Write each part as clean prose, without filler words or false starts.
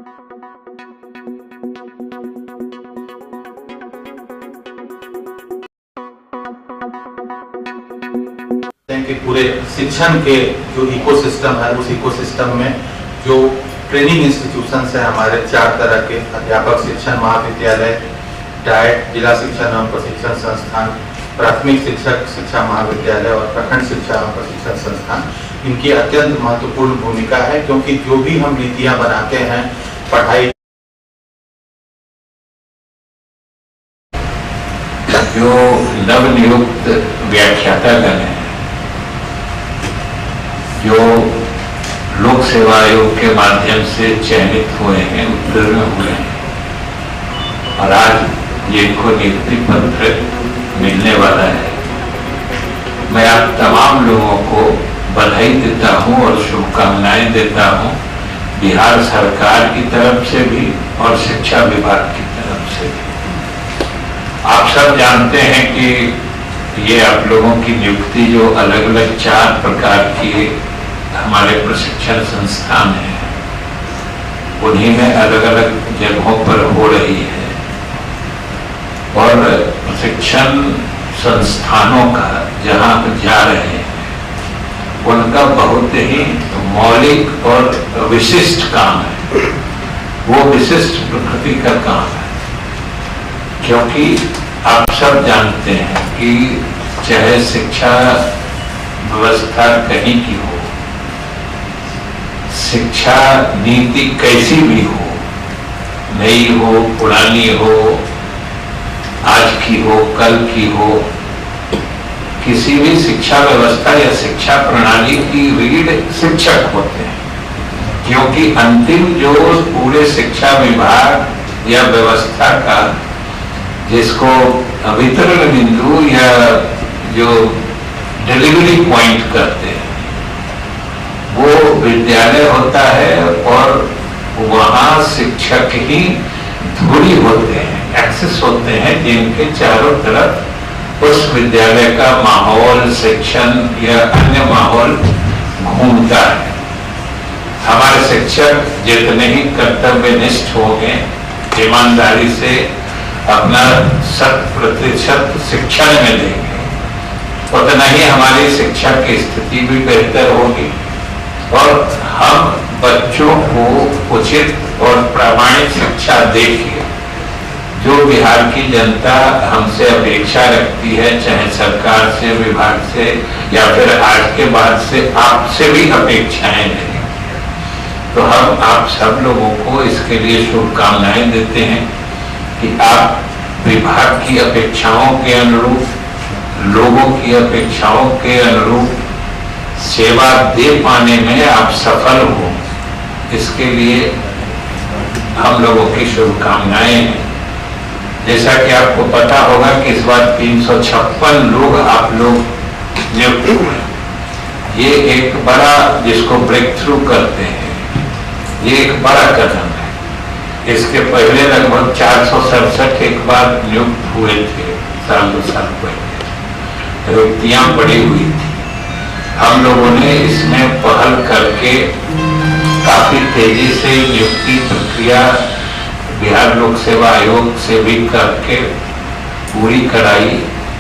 कि पूरे शिक्षण के जो इकोसिस्टम है उस इकोसिस्टम में जो ट्रेनिंग इंस्टीट्यूशन है हमारे 4 तरह के अध्यापक शिक्षण महाविद्यालय, डाइट जिला शिक्षण एवं प्रशिक्षण संस्थान, प्राथमिक शिक्षक शिक्षा महाविद्यालय और प्रखंड शिक्षा एवं प्रशिक्षण संस्थान, इनकी अत्यंत महत्वपूर्ण भूमिका है। क्योंकि जो भी हम नीतियां बनाते हैं पढ़ाई, जो नवनियुक्त व्याख्यातागण हैं, जो लोक सेवा आयोग के माध्यम से चयनित हुए हैं, उत्तीर्ण हुए हैं और आज जिनको नियुक्ति पत्र मिलने वाला है, मैं आप तमाम लोगों को बधाई देता हूं और शुभकामनाएं देता हूं, बिहार सरकार की तरफ से भी और शिक्षा विभाग की तरफ से भी। आप सब जानते हैं कि ये आप लोगों की नियुक्ति जो अलग अलग 4 प्रकार की हमारे प्रशिक्षण संस्थान हैं, उन्हीं में अलग अलग जगहों पर हो रही है और प्रशिक्षण संस्थानों का जहां जा रहे हैं उनका बहुत ही मौलिक और विशिष्ट काम है। वो विशिष्ट प्रकृति का काम है, क्योंकि आप सब जानते हैं कि चाहे शिक्षा व्यवस्था कहीं की हो, शिक्षा नीति कैसी भी हो, नई हो, पुरानी हो, आज की हो, कल की हो, किसी भी शिक्षा व्यवस्था या शिक्षा प्रणाली की रीढ़ शिक्षक होते हैं। क्योंकि अंतिम जो पूरे शिक्षा विभाग या व्यवस्था का जिसको वितरण बिंदु या जो डिलीवरी पॉइंट करते हैं वो विद्यालय होता है और वहाँ शिक्षक ही धुरी होते हैं, एक्सेस होते हैं, जिनके चारों तरफ उस विद्यालय का माहौल, शिक्षण या अन्य माहौल घूमता है। हमारे शिक्षक जितने ही कर्तव्यनिष्ठ होंगे, ईमानदारी से अपना 100% शिक्षण में देंगे, उतना ही हमारी शिक्षा की स्थिति भी बेहतर होगी और हम बच्चों को उचित और प्रामाणिक शिक्षा देके जो बिहार की जनता हमसे अपेक्षा रखती है, चाहे सरकार से, विभाग से या फिर आज के बाद से आपसे भी अपेक्षाएं हैं, तो हम आप सब लोगों को इसके लिए शुभकामनाएं देते हैं कि आप विभाग की अपेक्षाओं के अनुरूप, लोगों की अपेक्षाओं के अनुरूप सेवा दे पाने में आप सफल हो। इसके लिए हम लोगों की शुभकामनाएं हैं। जैसा कि आपको पता होगा कि इस बार 356 लोग आप लोग नियुक्त हुए। ये एक बड़ा, जिसको ब्रेक थ्रू करते हैं, ये एक बड़ा कदम है। इसके पहले लगभग 467 एक बार नियुक्त हुए थे, 2 साल पहले रिक्तियां पड़ी हुई थी। हम लोगों ने इसमें पहल करके काफी तेजी से नियुक्ति प्रक्रिया बिहार लोक सेवा आयोग से भी करके पूरी कराई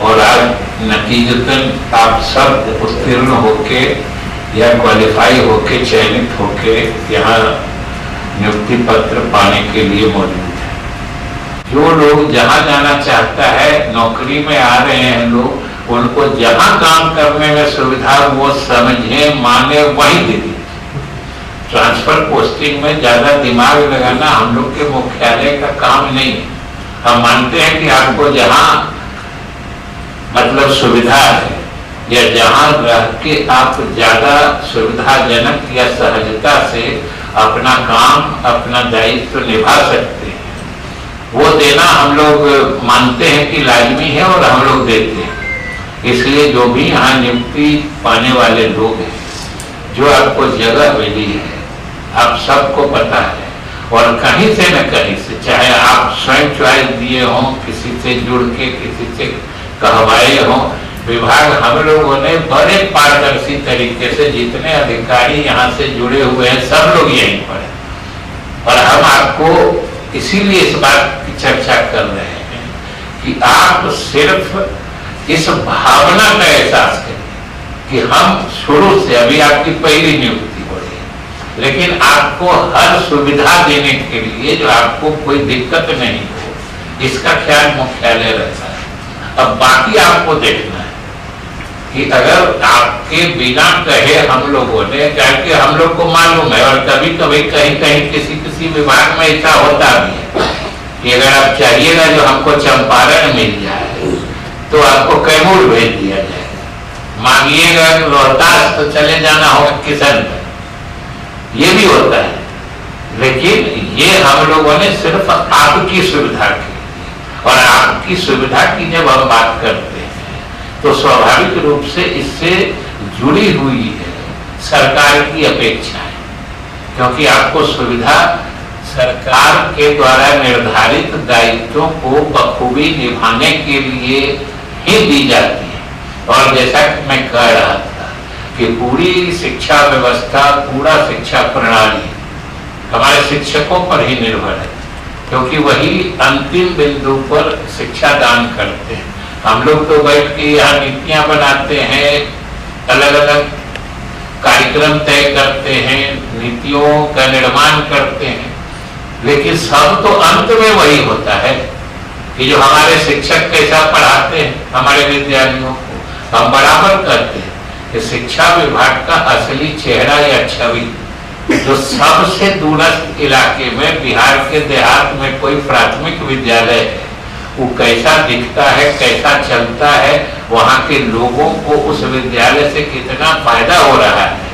और आज नतीजतन आप सब उत्तीर्ण होके या क्वालिफाई होके, चयनित होके यहाँ नियुक्ति पत्र पाने के लिए मौजूद है। जो लोग जहाँ जाना चाहता है, नौकरी में आ रहे हैं लोग, उनको जहाँ काम करने में सुविधा वो समझे, माने, वही दे दी। ट्रांसफर पोस्टिंग में ज्यादा दिमाग लगाना हम लोग के मुख्यालय का काम नहीं है। हम मानते हैं कि आपको जहां मतलब सुविधा है या जहां रह के आप ज्यादा सुविधाजनक या सहजता से अपना काम, अपना दायित्व निभा सकते हैं, वो देना हम लोग मानते हैं कि लाजमी है और हम लोग देते हैं। इसलिए जो भी यहाँ नियुक्ति पाने वाले लोग हैं, जो आपको जगह मिली है, आप सबको पता है और कहीं से न कहीं से, चाहे आप स्वयं चॉइस दिए हों, किसी से जुड़ के, किसी से कहवाए हों, विभाग हम लोगों ने बड़े पारदर्शी तरीके से, जितने अधिकारी यहाँ से जुड़े हुए हैं सब लोग यहीं पर हैं और हम आपको इसीलिए इस बात की चर्चा कर रहे हैं कि आप सिर्फ इस भावना का एहसास करें कि हम शुरू से, अभी आपकी पहली नियुक्ति हो रही है, लेकिन आपको हर सुविधा देने के लिए जो आपको कोई दिक्कत नहीं हो, इसका ख्याल मुख्यालय रहता है। अब बाकी आपको देखना है कि अगर आपके बिना कहे हम लोगों ने, क्योंकि हम लोग को मालूम है और कभी कभी कहीं कहीं किसी किसी विभाग में ऐसा होता भी है कि अगर आप चाहिएगा जो हमको चंपारण मिल जाए तो आपको कैमूर भेज दिया जाए, मांगिएगा रोहतास तो चले जाना होगा किशनगंज, ये भी होता है। लेकिन ये हम लोगों ने सिर्फ आपकी सुविधा की, और आपकी सुविधा की जब हम बात करते हैं तो स्वाभाविक रूप से इससे जुड़ी हुई है सरकार की अपेक्षाएं, क्योंकि आपको सुविधा सरकार के द्वारा निर्धारित दायित्वों को बखूबी निभाने के लिए ही दी जाती है। और जैसा कि मैं कह रहा था कि पूरी शिक्षा व्यवस्था, पूरा शिक्षा प्रणाली हमारे शिक्षकों पर ही निर्भर है, क्योंकि वही अंतिम बिंदु पर शिक्षा दान करते हैं। हम लोग तो बैठ के यहाँ नीतियां बनाते हैं, अलग अलग कार्यक्रम तय करते हैं, नीतियों का निर्माण करते हैं, लेकिन सब तो अंत में वही होता है कि जो हमारे शिक्षक कैसा पढ़ाते हैं हमारे विद्यार्थियों को। हम बराबर कहते हैं कि शिक्षा विभाग का असली चेहरा या छवि जो सबसे दूरस्थ इलाके में, बिहार के देहात में कोई प्राथमिक विद्यालय है, वो कैसा दिखता है, कैसा चलता है, वहाँ के लोगों को उस विद्यालय से कितना फायदा हो रहा है,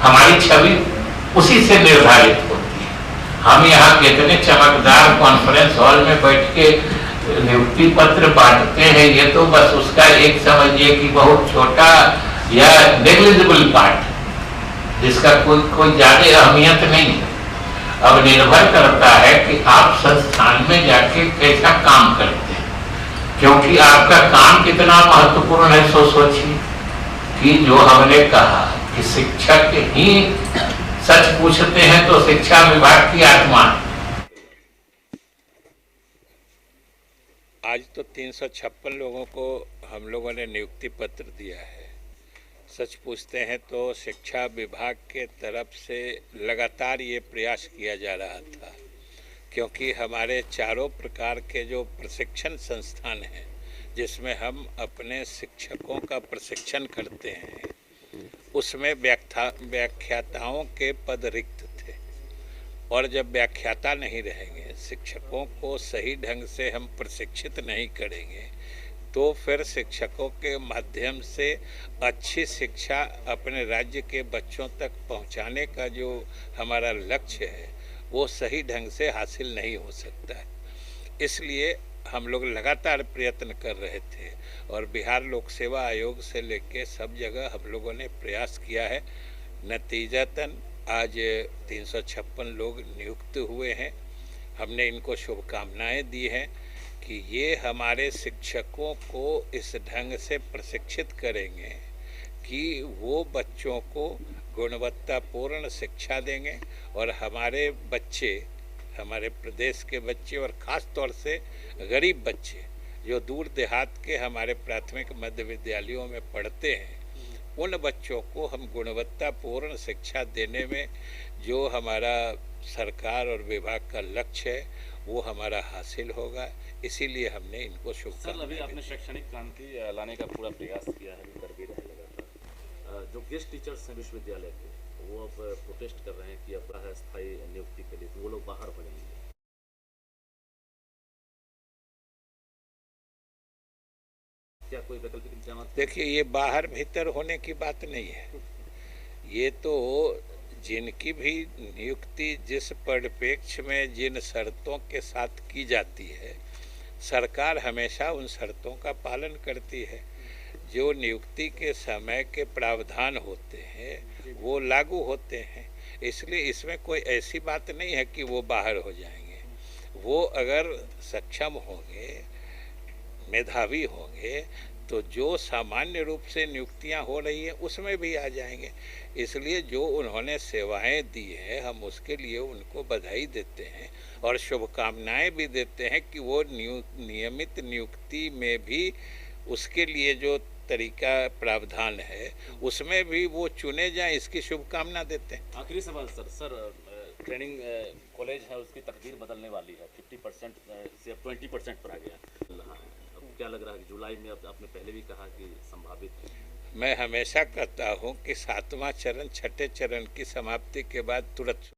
हमारी छवि उसी से निर्धारित होती है। हम यहाँ कितने चमकदार कॉन्फ्रेंस हॉल में बैठ के नियुक्ति पत्र बांटते हैं, ये तो बस उसका एक समझिए कि बहुत छोटा या नेग्लिजिबल पार्ट, जिसका कोई ज्यादा अहमियत नहीं है। अब निर्भर करता है कि आप संस्थान में जाके कैसा काम करते हैं, क्योंकि आपका काम कितना महत्वपूर्ण है। सोचिए कि जो हमने कहा कि शिक्षक ही सच पूछते हैं तो शिक्षा विभाग की आत्मा। आज तो 356 लोगों को हम लोगों ने नियुक्ति पत्र दिया है। सच पूछते हैं तो शिक्षा विभाग के तरफ से लगातार ये प्रयास किया जा रहा था, क्योंकि हमारे चारों प्रकार के जो प्रशिक्षण संस्थान हैं जिसमें हम अपने शिक्षकों का प्रशिक्षण करते हैं, उसमें व्याख्याताओं के पद रिक्त थे। और जब व्याख्याता नहीं रहेंगे, शिक्षकों को सही ढंग से हम प्रशिक्षित नहीं करेंगे, तो फिर शिक्षकों के माध्यम से अच्छी शिक्षा अपने राज्य के बच्चों तक पहुंचाने का जो हमारा लक्ष्य है वो सही ढंग से हासिल नहीं हो सकता है। इसलिए हम लोग लगातार प्रयत्न कर रहे थे और बिहार लोक सेवा आयोग से लेके सब जगह हम लोगों ने प्रयास किया है। नतीजतन आज 356 लोग नियुक्त हुए हैं। हमने इनको शुभकामनाएं दी हैं कि ये हमारे शिक्षकों को इस ढंग से प्रशिक्षित करेंगे कि वो बच्चों को गुणवत्तापूर्ण शिक्षा देंगे और हमारे बच्चे, हमारे प्रदेश के बच्चे और ख़ास तौर से गरीब बच्चे जो दूर देहात के हमारे प्राथमिक मध्य विद्यालयों में पढ़ते हैं, उन बच्चों को हम गुणवत्तापूर्ण शिक्षा देने में जो हमारा सरकार और विभाग का लक्ष्य है वो हमारा हासिल होगा। इसीलिए हमने इनको शुभकामनाएं। अभी आपने शैक्षणिक क्रांति लाने का पूरा प्रयास किया है, कर भी रहे लगातार। जो गेस्ट टीचर्स हैं विश्वविद्यालय के, वो अब प्रोटेस्ट कर रहे हैं कि अब है स्थायी नियुक्ति के लिए, तो वो लोग बाहर पड़ेंगे। क्या कोई वैकल्पिक इंतजाम? देखिए, ये बाहर भीतर होने की बात नहीं है। ये तो जिनकी भी नियुक्ति जिस परिप्रेक्ष्य में जिन शर्तों के साथ की जाती है, सरकार हमेशा उन शर्तों का पालन करती है। जो नियुक्ति के समय के प्रावधान होते हैं वो लागू होते हैं। इसलिए इसमें कोई ऐसी बात नहीं है कि वो बाहर हो जाएंगे। वो अगर सक्षम होंगे, मेधावी होंगे, तो जो सामान्य रूप से नियुक्तियां हो रही है उसमें भी आ जाएंगे। इसलिए जो उन्होंने सेवाएं दी है हम उसके लिए उनको बधाई देते हैं और शुभकामनाएं भी देते हैं कि वो नियमित नियुक्ति में भी उसके लिए जो तरीका प्रावधान है उसमें भी वो चुने जाएं, इसकी शुभकामना देते हैं। आखिरी सवाल सर ट्रेनिंग कॉलेज है उसकी तकदीर बदलने वाली है, 50% से अब 20% पर आ गया। अब क्या लग रहा है कि जुलाई में, अब आपने पहले भी कहा कि संभावित है। मैं हमेशा कहता हूं कि 7वां चरण 6ठे चरण की समाप्ति के बाद तुरंत